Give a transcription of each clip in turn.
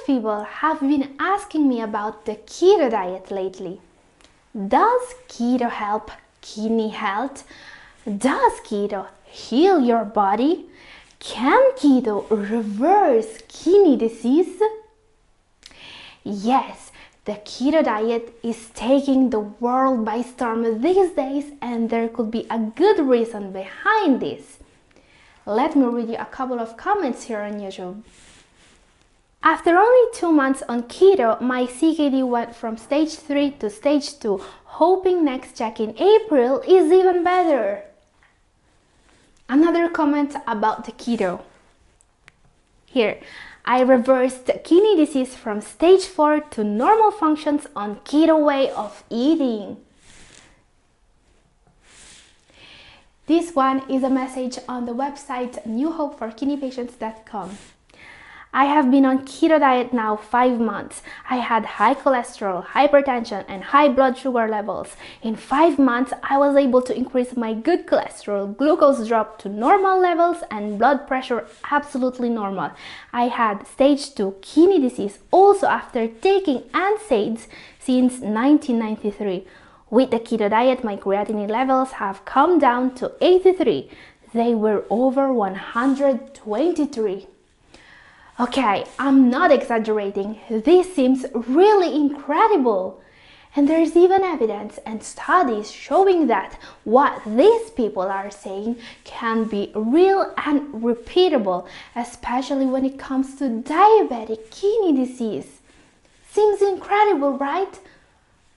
people have been asking me about the keto diet lately. Does keto help kidney health? Does keto heal your body? Can keto reverse kidney disease? Yes, the keto diet is taking the world by storm these days, and there could be a good reason behind this. Let me read you a couple of comments here on YouTube. After only 2 months on keto, my CKD went from stage 3 to stage 2, hoping next check in April is even better. Another comment about the keto. Here, I reversed kidney disease from stage 4 to normal functions on keto way of eating. This one is a message on the website newhopeforkidneypatients.com. I have been on keto diet now 5 months. I had high cholesterol, hypertension, and high blood sugar levels. In 5 months, I was able to increase my good cholesterol, glucose dropped to normal levels, and blood pressure absolutely normal. I had stage 2 kidney disease also after taking NSAIDs since 1993. With the keto diet, my creatinine levels have come down to 83. They were over 123. Okay, I'm not exaggerating. This seems really incredible. And there's even evidence and studies showing that what these people are saying can be real and repeatable, especially when it comes to diabetic kidney disease. Seems incredible, right?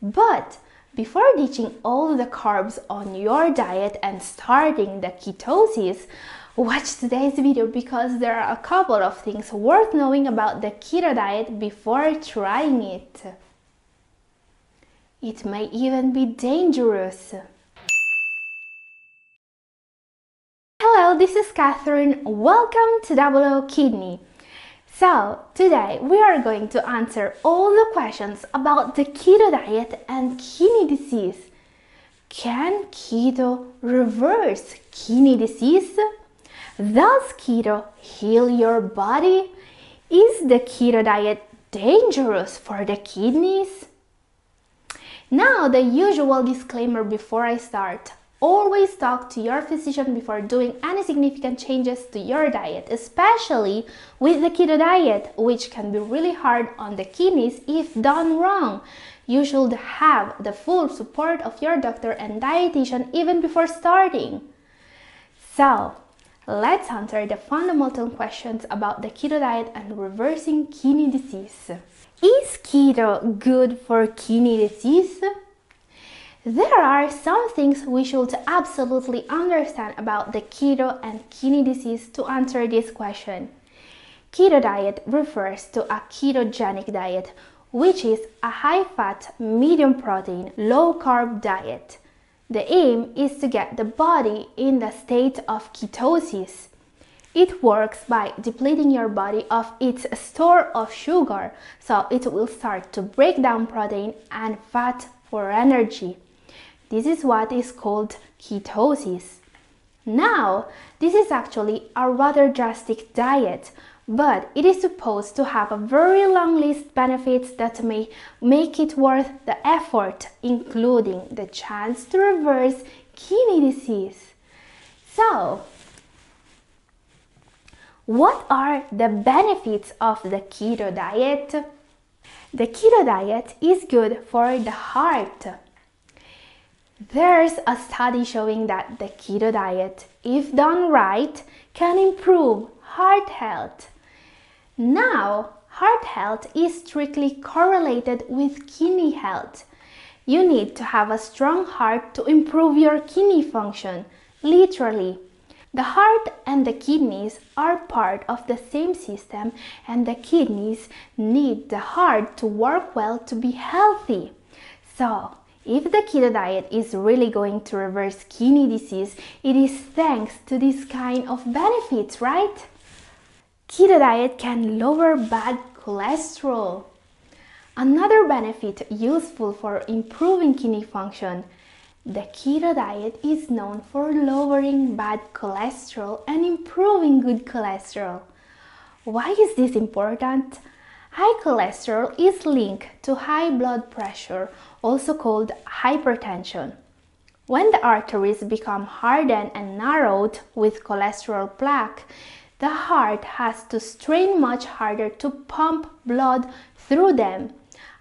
But before ditching all the carbs on your diet and starting the ketosis, watch today's video because there are a couple of things worth knowing about the keto diet before trying it. It may even be dangerous. Hello, this is Catherine. Welcome to Double O Kidney. So, today we are going to answer all the questions about the keto diet and kidney disease. Can keto reverse kidney disease? Does keto heal your body? Is the keto diet dangerous for the kidneys? Now, the usual disclaimer before I start. Always talk to your physician before doing any significant changes to your diet, especially with the keto diet, which can be really hard on the kidneys if done wrong. You should have the full support of your doctor and dietitian even before starting. So, let's answer the fundamental questions about the keto diet and reversing kidney disease. Is keto good for kidney disease? There are some things we should absolutely understand about the keto and kidney disease to answer this question. Keto diet refers to a ketogenic diet, which is a high-fat, medium-protein, low-carb diet. The aim is to get the body in the state of ketosis. It works by depleting your body of its store of sugar, so it will start to break down protein and fat for energy. This is what is called ketosis. Now, this is actually a rather drastic diet, but it is supposed to have a very long list of benefits that may make it worth the effort, including the chance to reverse kidney disease. So, what are the benefits of the keto diet? The keto diet is good for the heart. There's a study showing that the keto diet, if done right, can improve heart health. Now, heart health is strictly correlated with kidney health. You need to have a strong heart to improve your kidney function, literally. The heart and the kidneys are part of the same system, and the kidneys need the heart to work well to be healthy. So, if the keto diet is really going to reverse kidney disease, it is thanks to this kind of benefits, right? Keto diet can lower bad cholesterol. Another benefit useful for improving kidney function. The keto diet is known for lowering bad cholesterol and improving good cholesterol. Why is this important? High cholesterol is linked to high blood pressure, also called hypertension. When the arteries become hardened and narrowed with cholesterol plaque, the heart has to strain much harder to pump blood through them.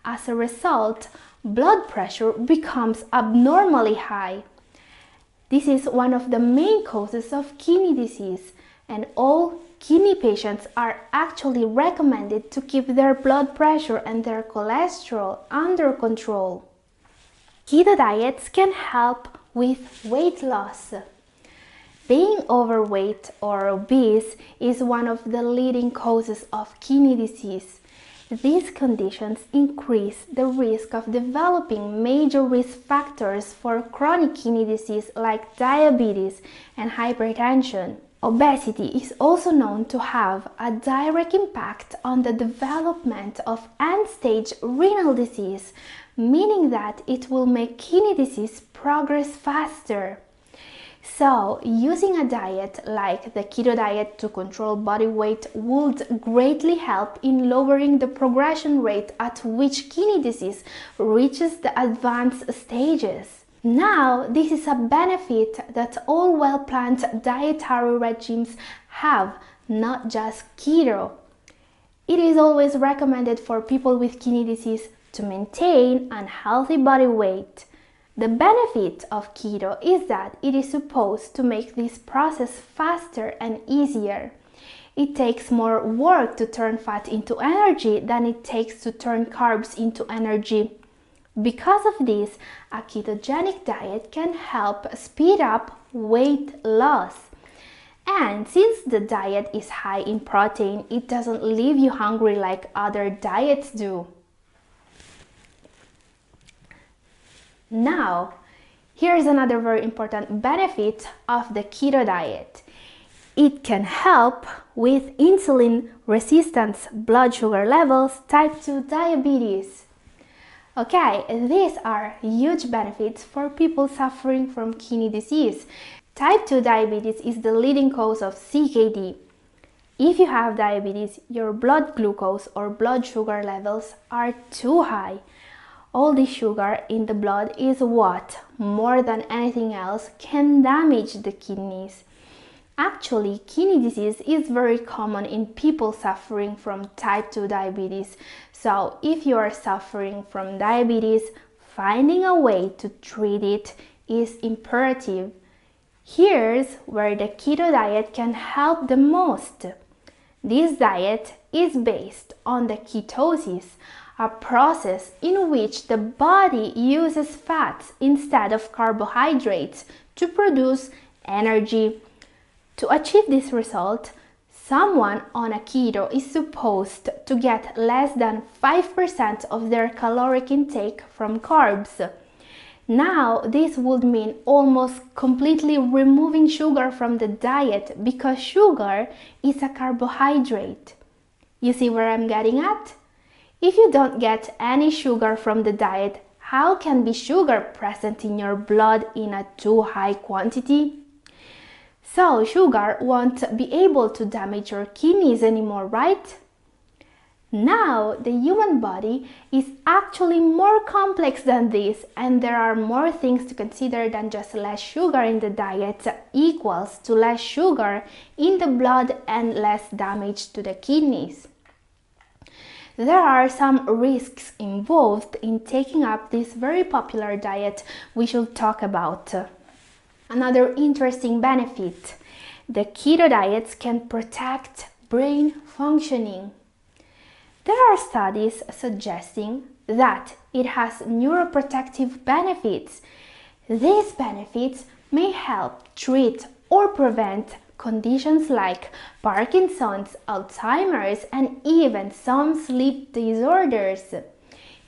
As a result, blood pressure becomes abnormally high. This is one of the main causes of kidney disease, and all kidney patients are actually recommended to keep their blood pressure and their cholesterol under control. Keto diets can help with weight loss. Being overweight or obese is one of the leading causes of kidney disease. These conditions increase the risk of developing major risk factors for chronic kidney disease like diabetes and hypertension. Obesity is also known to have a direct impact on the development of end-stage renal disease, meaning that it will make kidney disease progress faster. So, using a diet like the keto diet to control body weight would greatly help in lowering the progression rate at which kidney disease reaches the advanced stages. Now, this is a benefit that all well-planned dietary regimes have, not just keto. It is always recommended for people with kidney disease to maintain a healthy body weight. The benefit of keto is that it is supposed to make this process faster and easier. It takes more work to turn fat into energy than it takes to turn carbs into energy. Because of this, a ketogenic diet can help speed up weight loss. And since the diet is high in protein, it doesn't leave you hungry like other diets do. Now, here's another very important benefit of the keto diet. It can help with insulin resistance, blood sugar levels, type 2 diabetes. Okay, these are huge benefits for people suffering from kidney disease. Type 2 diabetes is the leading cause of CKD. If you have diabetes, your blood glucose or blood sugar levels are too high. All this sugar in the blood is what, more than anything else, can damage the kidneys. Actually, kidney disease is very common in people suffering from type 2 diabetes. So, if you are suffering from diabetes, finding a way to treat it is imperative. Here's where the keto diet can help the most. This diet is based on the ketosis, a process in which the body uses fats instead of carbohydrates to produce energy. To achieve this result, someone on a keto is supposed to get less than 5% of their caloric intake from carbs. Now, this would mean almost completely removing sugar from the diet because sugar is a carbohydrate. You see where I'm getting at? If you don't get any sugar from the diet, how can be sugar present in your blood in a too high quantity? So sugar won't be able to damage your kidneys anymore, right? Now, the human body is actually more complex than this, and there are more things to consider than just less sugar in the diet equals to less sugar in the blood and less damage to the kidneys. There are some risks involved in taking up this very popular diet we should talk about. Another interesting benefit: the keto diets can protect brain functioning. There are studies suggesting that it has neuroprotective benefits. These benefits may help treat or prevent conditions like Parkinson's, Alzheimer's, and even some sleep disorders.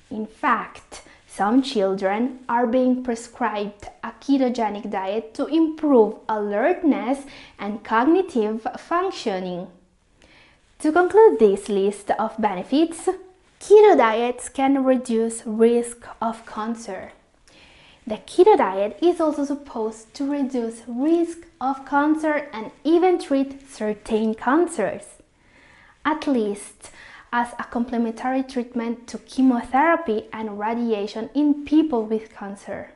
In fact, some children are being prescribed a ketogenic diet to improve alertness and cognitive functioning. To conclude this list of benefits, keto diets can reduce risk of cancer. The keto diet is also supposed to reduce risk of cancer and even treat certain cancers. At least as a complementary treatment to chemotherapy and radiation in people with cancer.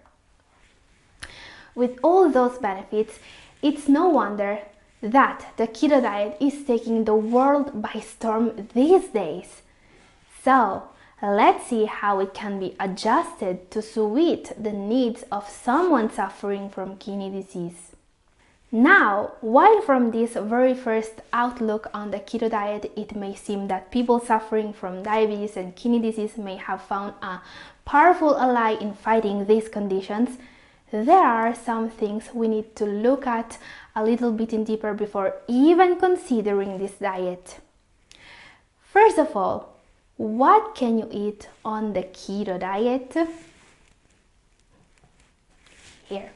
With all those benefits, it's no wonder that the keto diet is taking the world by storm these days. So, let's see how it can be adjusted to suit the needs of someone suffering from kidney disease. Now, while from this very first outlook on the keto diet, it may seem that people suffering from diabetes and kidney disease may have found a powerful ally in fighting these conditions, there are some things we need to look at a little bit deeper before even considering this diet. First of all, what can you eat on the keto diet? Here.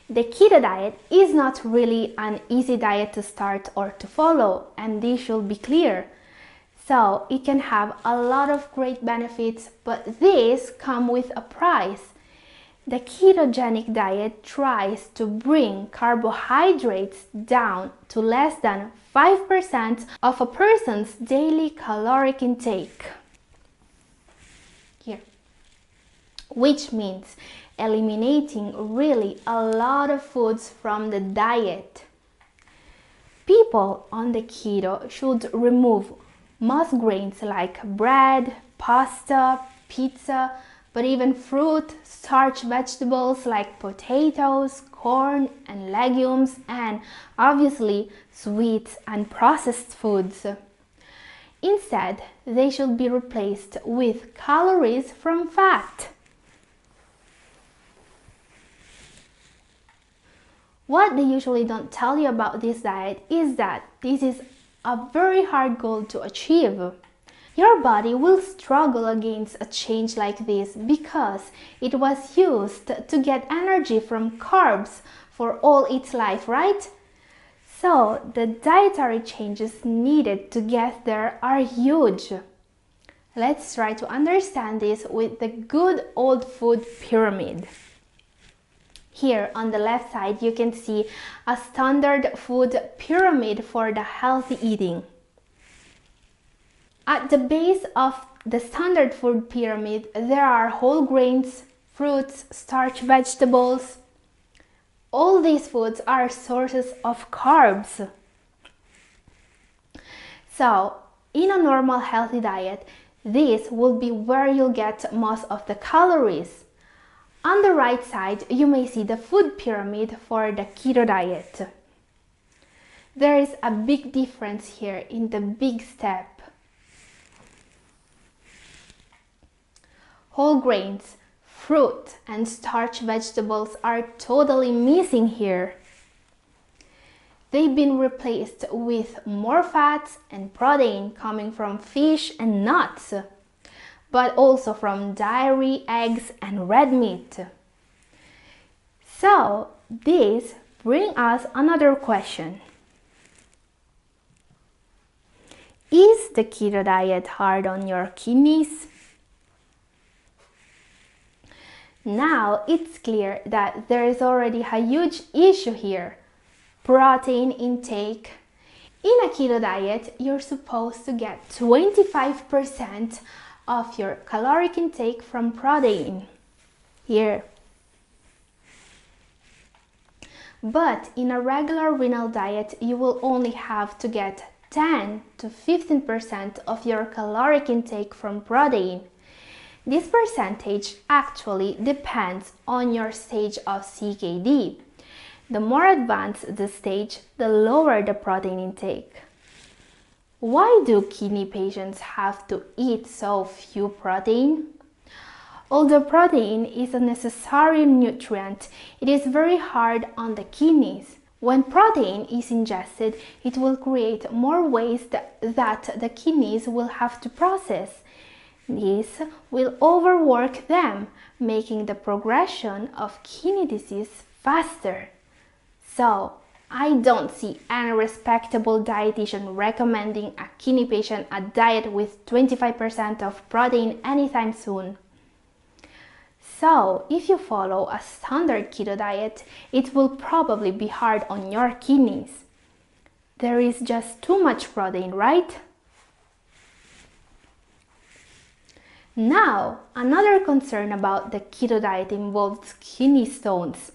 The keto diet is not really an easy diet to start or to follow, and this should be clear. So it can have a lot of great benefits, but these come with a price. The ketogenic diet tries to bring carbohydrates down to less than 5% of a person's daily caloric intake. Here. Which means eliminating really a lot of foods from the diet. People on the keto should remove most grains like bread, pasta, pizza, but even fruit, starch vegetables like potatoes, corn and legumes, and obviously sweets and processed foods. Instead, they should be replaced with calories from fat. What they usually don't tell you about this diet is that this is a very hard goal to achieve. Your body will struggle against a change like this because it was used to get energy from carbs for all its life, right? So the dietary changes needed to get there are huge. Let's try to understand this with the good old food pyramid. Here on the left side you can see a standard food pyramid for the healthy eating. At the base of the standard food pyramid, there are whole grains, fruits, starch vegetables. All these foods are sources of carbs. So, in a normal healthy diet, this will be where you'll get most of the calories. On the right side, you may see the food pyramid for the keto diet. There is a big difference here in the big step. Whole grains, fruit, and starch vegetables are totally missing here. They've been replaced with more fats and protein coming from fish and nuts, but also from dairy, eggs, and red meat. So, this brings us another question. Is the keto diet hard on your kidneys? Now it's clear that there is already a huge issue here. Protein intake. In a keto diet, you're supposed to get 25% of your caloric intake from protein. Here. But in a regular renal diet, you will only have to get 10 to 15% of your caloric intake from protein. This percentage actually depends on your stage of CKD. The more advanced the stage, the lower the protein intake. Why do kidney patients have to eat so few protein? Although protein is a necessary nutrient, it is very hard on the kidneys. When protein is ingested, it will create more waste that the kidneys will have to process. This will overwork them, making the progression of kidney disease faster. So, I don't see any respectable dietitian recommending a kidney patient a diet with 25% of protein anytime soon. So, if you follow a standard keto diet, it will probably be hard on your kidneys. There is just too much protein, right? Now, another concern about the keto diet involves kidney stones.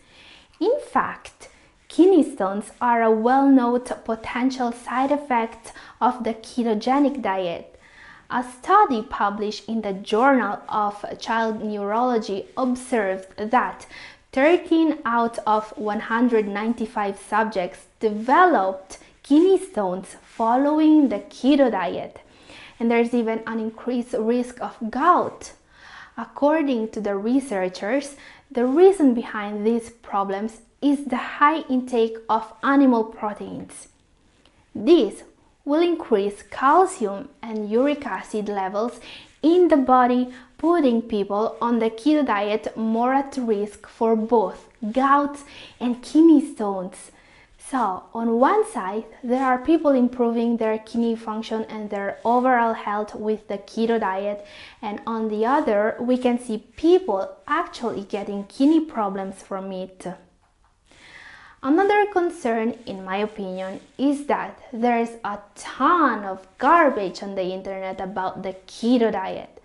In fact, kidney stones are a well-known potential side effect of the ketogenic diet. A study published in the Journal of Child Neurology observed that 13 out of 195 subjects developed kidney stones following the keto diet, and there's even an increased risk of gout. According to the researchers, the reason behind these problems is the high intake of animal proteins. This will increase calcium and uric acid levels in the body, putting people on the keto diet more at risk for both gout and kidney stones. So, on one side, there are people improving their kidney function and their overall health with the keto diet, and on the other, we can see people actually getting kidney problems from it. Another concern, in my opinion, is that there's a ton of garbage on the internet about the keto diet.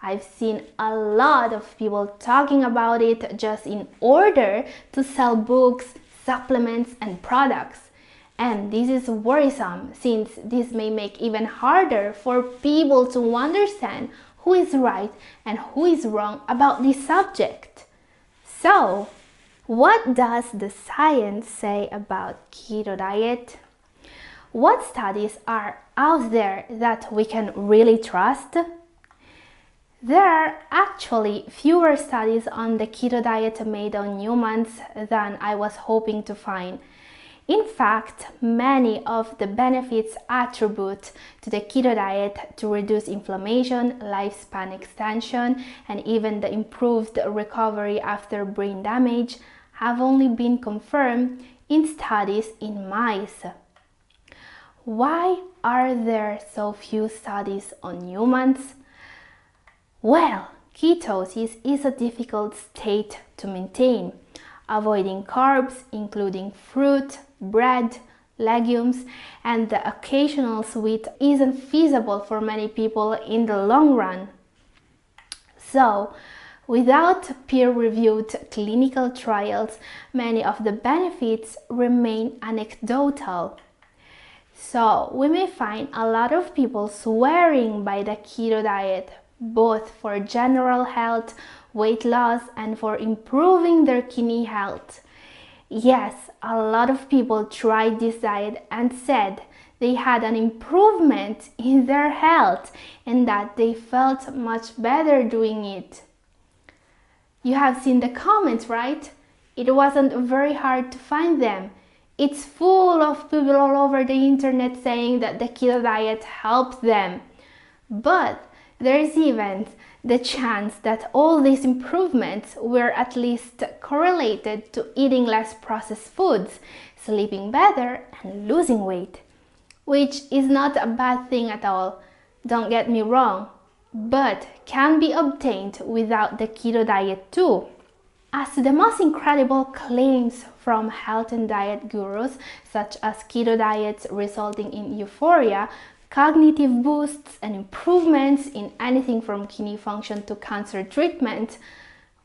I've seen a lot of people talking about it just in order to sell books, supplements, and products. And this is worrisome since this may make it even harder for people to understand who is right and who is wrong about this subject. So, what does the science say about keto diet? What studies are out there that we can really trust? There are actually fewer studies on the keto diet made on humans than I was hoping to find. In fact, many of the benefits attribute to the keto diet to reduce inflammation, lifespan extension, and even the improved recovery after brain damage have only been confirmed in studies in mice. Why are there so few studies on humans? Well, ketosis is a difficult state to maintain. Avoiding carbs, including fruit, bread, legumes, and the occasional sweet, isn't feasible for many people in the long run. So, without peer-reviewed clinical trials, many of the benefits remain anecdotal. So, we may find a lot of people swearing by the keto diet, both for general health, weight loss, and for improving their kidney health. Yes, a lot of people tried this diet and said they had an improvement in their health and that they felt much better doing it. You have seen the comments, right? It wasn't very hard to find them. It's full of people all over the internet saying that the keto diet helped them. But there is even the chance that all these improvements were at least correlated to eating less processed foods, sleeping better, and losing weight. Which is not a bad thing at all, don't get me wrong, but can be obtained without the keto diet too. As to the most incredible claims from health and diet gurus, such as keto diets resulting in euphoria, cognitive boosts, and improvements in anything from kidney function to cancer treatment,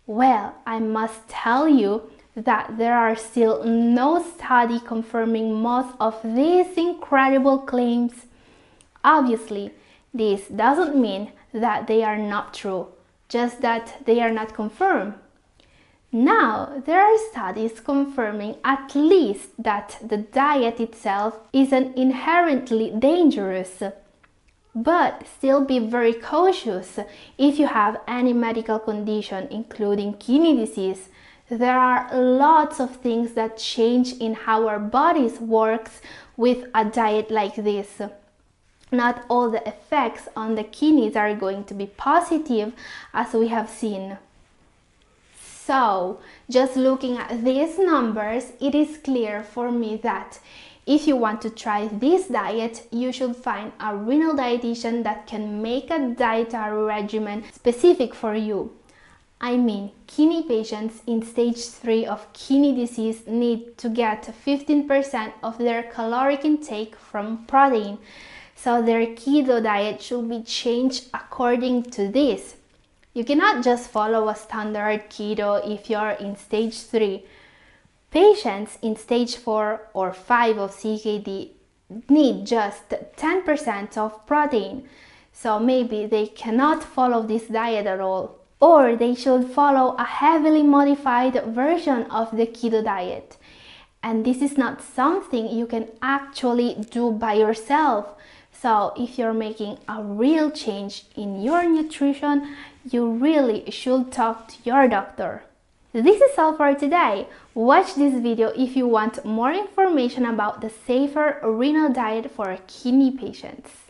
well, I must tell you that there are still no study confirming most of these incredible claims. Obviously, this doesn't mean that they are not true, just that they are not confirmed. Now, there are studies confirming at least that the diet itself isn't inherently dangerous. But still be very cautious if you have any medical condition, including kidney disease. There are lots of things that change in how our bodies works with a diet like this. Not all the effects on the kidneys are going to be positive, as we have seen. So, just looking at these numbers, it is clear for me that if you want to try this diet, you should find a renal dietitian that can make a dietary regimen specific for you. I mean, kidney patients in stage 3 of kidney disease need to get 15% of their caloric intake from protein, so their keto diet should be changed according to this. You cannot just follow a standard keto if you're in stage 3. Patients in stage 4 or 5 of CKD need just 10% of protein, so maybe they cannot follow this diet at all. Or they should follow a heavily modified version of the keto diet. And this is not something you can actually do by yourself. So if you're making a real change in your nutrition, you really should talk to your doctor. This is all for today. Watch this video if you want more information about the safer renal diet for kidney patients.